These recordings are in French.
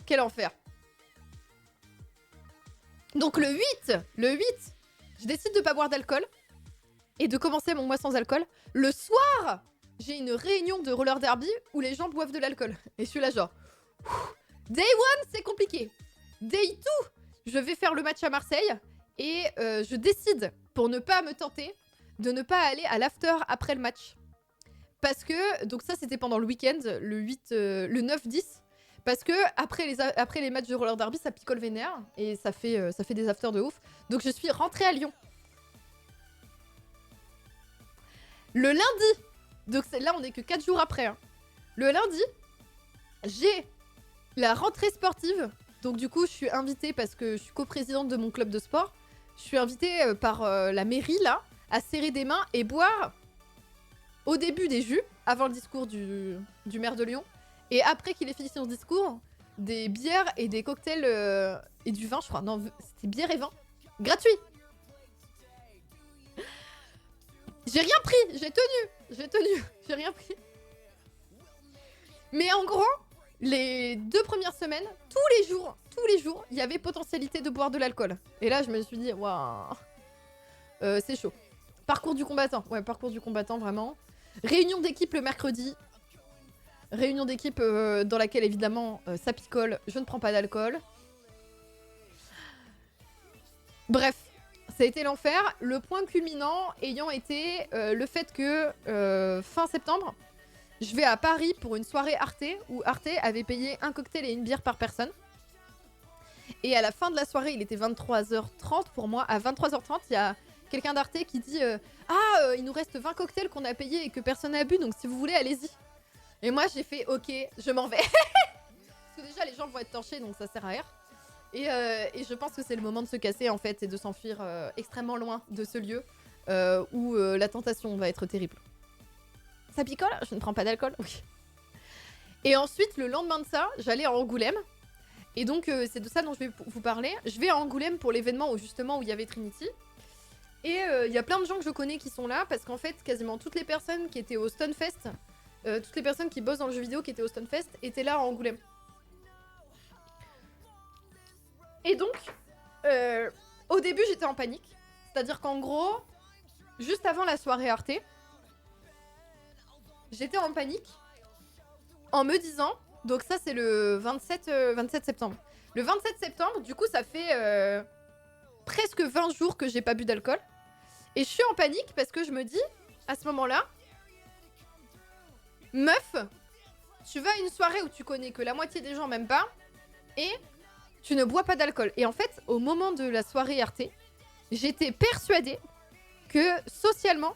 quel enfer. Donc le 8, je décide de pas boire d'alcool et de commencer mon mois sans alcool. Le soir, j'ai une réunion de roller derby où les gens boivent de l'alcool. Et je suis là genre, day 1, c'est compliqué. Day 2, je vais faire le match à Marseille et je décide, pour ne pas me tenter, de ne pas aller à l'after après le match. Parce que, donc ça c'était pendant le week-end, le 9-10. Parce que après les matchs de roller derby, ça picole vénère et ça fait des afters de ouf. Donc je suis rentrée à Lyon. Le lundi, donc là on est que 4 jours après. Hein. Le lundi, j'ai la rentrée sportive. Donc du coup, je suis invitée parce que je suis coprésidente de mon club de sport. Je suis invitée par la mairie là à serrer des mains et boire au début des jus, avant le discours du maire de Lyon. Et après qu'il ait fini son discours, des bières et des cocktails et du vin, je crois. Non, c'était bière et vin. Gratuit. J'ai rien pris, j'ai tenu, j'ai rien pris. Mais en gros, les 2 premières semaines, tous les jours, il y avait potentialité de boire de l'alcool. Et là, je me suis dit, waouh, c'est chaud. Parcours du combattant, ouais, parcours du combattant, vraiment. Réunion d'équipe le mercredi. Réunion d'équipe dans laquelle, évidemment, ça picole. Je ne prends pas d'alcool. Bref, ça a été l'enfer. Le point culminant ayant été le fait que fin septembre, je vais à Paris pour une soirée Arte où Arte avait payé un cocktail et une bière par personne. Et à la fin de la soirée, il était 23h30 pour moi. À 23h30, il y a quelqu'un d'Arte qui dit il nous reste 20 cocktails qu'on a payés et que personne n'a bu, donc si vous voulez, allez-y. Et moi, j'ai fait ok, je m'en vais. Parce que déjà, les gens vont être torchés, donc ça sert à rien. Et je pense que c'est le moment de se casser en fait et de s'enfuir extrêmement loin de ce lieu où la tentation va être terrible. Ça picole? Je ne prends pas d'alcool? Oui. Et ensuite, le lendemain de ça, j'allais à Angoulême. Et donc, c'est de ça dont je vais vous parler. Je vais à Angoulême pour l'événement où il y avait Trinity. Et il y a plein de gens que je connais qui sont là parce qu'en fait, quasiment toutes les personnes qui étaient au Stunfest, toutes les personnes qui bossent dans le jeu vidéo qui étaient au Stunfest étaient là à Angoulême. Et donc, au début, j'étais en panique. C'est-à-dire qu'en gros, juste avant la soirée Arte, j'étais en panique en me disant... Donc ça, c'est le 27 septembre. Le 27 septembre, du coup, ça fait presque 20 jours que j'ai pas bu d'alcool. Et je suis en panique parce que je me dis, à ce moment-là, meuf, tu vas à une soirée où tu connais que la moitié des gens même pas, et tu ne bois pas d'alcool. Et en fait, au moment de la soirée Arte, j'étais persuadée que socialement,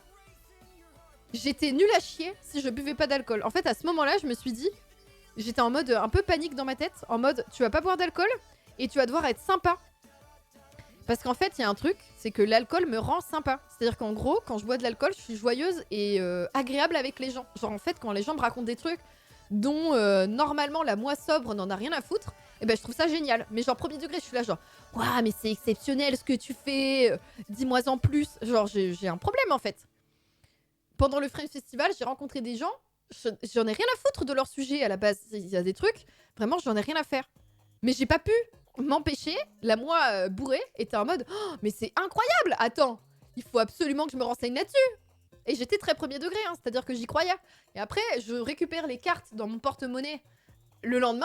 j'étais nulle à chier si je buvais pas d'alcool. En fait, à ce moment-là, je me suis dit, j'étais en mode un peu panique dans ma tête, en mode tu vas pas boire d'alcool et tu vas devoir être sympa. Parce qu'en fait, il y a un truc, c'est que l'alcool me rend sympa. C'est-à-dire qu'en gros, quand je bois de l'alcool, je suis joyeuse et agréable avec les gens. Genre en fait, quand les gens me racontent des trucs dont normalement la moi sobre n'en a rien à foutre, et ben je trouve ça génial. Mais genre premier degré, je suis là genre waouh, mais c'est exceptionnel ce que tu fais, dis-moi en plus. Genre j'ai un problème en fait. Pendant le French Festival, j'ai rencontré des gens, j'en ai rien à foutre de leur sujet à la base. Il y a des trucs, vraiment j'en ai rien à faire. Mais j'ai pas pu m'empêcher, la moi bourrée était en mode oh, mais c'est incroyable, attends, il faut absolument que je me renseigne là-dessus. Et j'étais très premier degré, hein, c'est-à-dire que j'y croyais. Et après, je récupère les cartes dans mon porte-monnaie le lendemain